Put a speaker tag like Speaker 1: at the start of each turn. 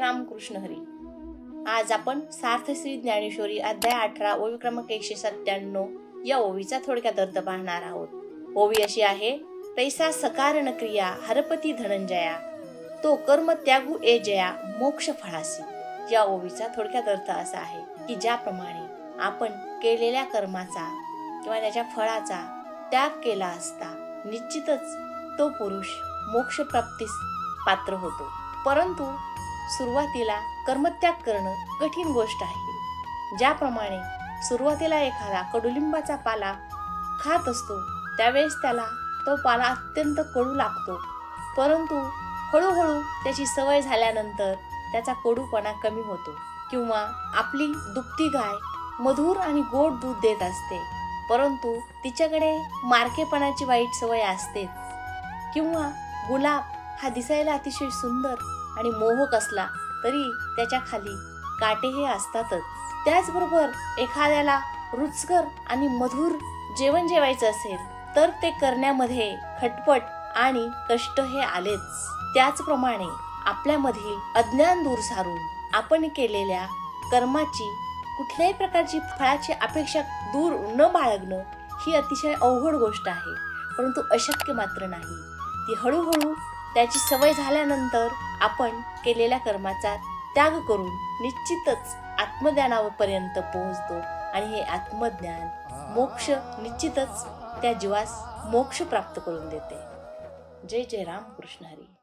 Speaker 1: रामकृष्ण हरी। आज आपण सार्थश्री ज्ञानेश्वरी अध्याय 18 ओवी क्रमांक 197 या ओवीचा थोडक्यात अर्थ पाहणार आहोत। ओवी अशी आहे, तैसा सकारण क्रिया हरपती धनंजया, तो कर्म त्यागू ए जया मोक्ष फळासी। या ओवीचा थोडक्यात अर्थ असा आहे की ज्याप्रमाणे आपण केलेल्या कर्माचा किंवा त्याच्या फळाचा त्याग केला असता निश्चितच तो पुरुष मोक्ष प्राप्तीस पात्र होतो, परंतु सुरुवातीला कर्मत्याग करणं कठीण गोष्ट आहे। ज्याप्रमाणे सुरुवातीला एखादा कडुलिंबाचा पाला खात असतो त्यावेळेस त्याला तो पाला अत्यंत कडू लागतो, परंतु हळूहळू त्याची सवय झाल्यानंतर त्याचा कडूपणा कमी होतो। किंवा आपली दुभती गाय मधुर आणि गोड दूध देत असते, परंतु तिच्याकडे मारकेपणाची वाईट सवय असते। किंवा गुलाब हा दिसायला अतिशय सुंदर आणि मोहक असला तरी त्याच्या खाली काटेही असतातच। त्याचबरोबर एखाद्याला रुचकर आणि मधुर जेवण जेवायचं असेल तर ते करण्यामध्ये खटपट आणि कष्ट हे आलेच। त्याचप्रमाणे आपल्यामधील अज्ञान दूर सारून आपण केलेल्या कर्माची कुठल्याही प्रकारची फळाची अपेक्षा दूर न बाळगणं ही अतिशय अवघड गोष्ट आहे, परंतु अशक्य मात्र नाही। ती हळूहळू त्याची सवय झाल्यानंतर आपण केलेल्या कर्माचा त्याग करून निश्चितच आत्मज्ञानापर्यंत पोहोचतो आणि हे आत्मज्ञान मोक्ष निश्चितच त्या जीवास मोक्ष प्राप्त करून देते। जय जय रामकृष्ण हरी।